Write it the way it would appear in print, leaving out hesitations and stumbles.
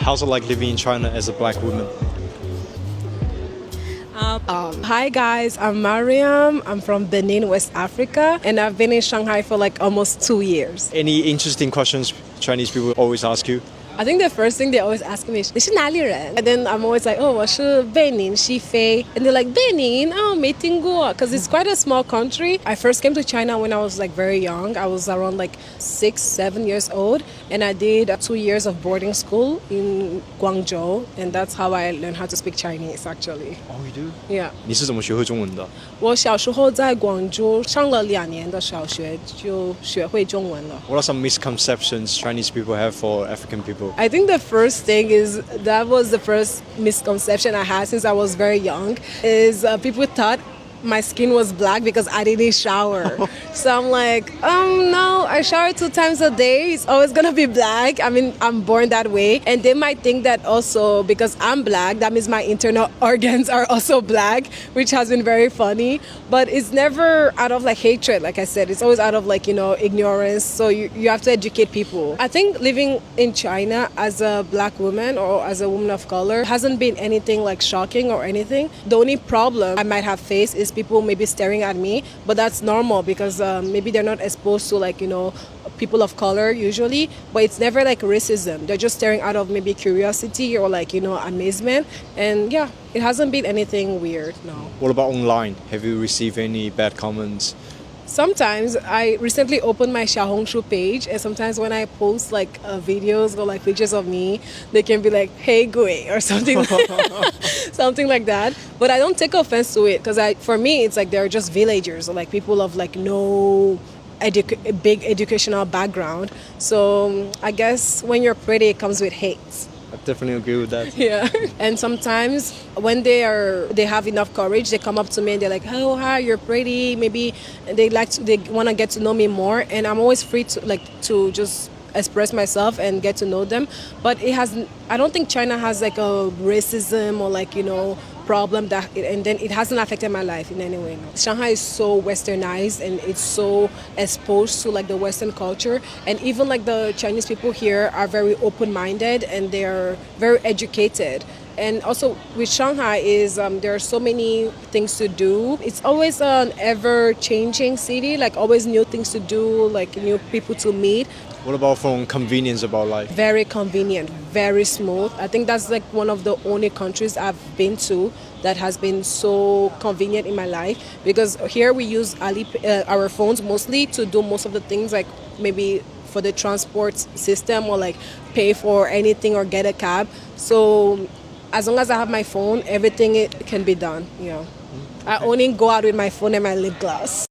How's it like living in China as a black woman? Hi guys, I'm Mariam. I'm from Benin, West Africa, and I've been in Shanghai for like almost 2 years. Any interesting questions Chinese people always ask you? I think the first thing they always ask me is, 你是哪里人? And then I'm always like, oh, 我是贝宁西非. And they're like, Benin? Oh, 没听过. Because it's quite a small country. I first came to China when I was like very young. I was around like 6, 7 years old. And I did 2 years of boarding school in Guangzhou. And that's how I learned how to speak Chinese actually. Oh, you do? Yeah. 你是怎么学会中文的？我小时候在广州上了2年的小学，就学会中文了。 What are some misconceptions Chinese people have for African people? I think the first thing is that was the first misconception I had since I was very young is people thought my skin was black because I didn't shower. So I'm like, no, I shower 2 times a day. It's always gonna be black. I mean, I'm born that way. And they might think that also because I'm black, that means my internal organs are also black, which has been very funny. But it's never out of like hatred, like I said. It's always out of like, ignorance. So you have to educate people. I think living in China as a black woman or as a woman of color hasn't been anything like shocking or anything. The only problem I might have faced is people maybe staring at me, but that's normal because maybe they're not exposed to like people of color usually, but it's never like racism. They're just staring out of maybe curiosity or like amazement, and yeah, it hasn't been anything weird. No. What about online? Have you received any bad comments? Sometimes I recently opened my Xiaohongshu page, and sometimes when I post like videos or like pictures of me, they can be like, "Hey, Gui" or something, something like that. But I don't take offense to it because for me, it's like they're just villagers or like people of like no big educational background. So I guess when you're pretty, it comes with hate. I definitely agree with that. Yeah. And sometimes when they have enough courage, they come up to me and they're like, "Oh, hi, you're pretty." Maybe they want to get to know me more, and I'm always free to just express myself and get to know them. But I don't think China has like a racism or like problem and then it hasn't affected my life in any way. No. Shanghai is so westernized and it's so exposed to like the Western culture, and even like the Chinese people here are very open-minded and they're very educated. And also with Shanghai is there are so many things to do. It's always an ever-changing city, like always new things to do, like new people to meet. What about from convenience about life? Very convenient, very smooth. I think that's like one of the only countries I've been to that has been so convenient in my life, because here we use our phones mostly to do most of the things, like maybe for the transport system or like pay for anything or get a cab. So as long as I have my phone, everything it can be done. I only go out with my phone and my lip gloss.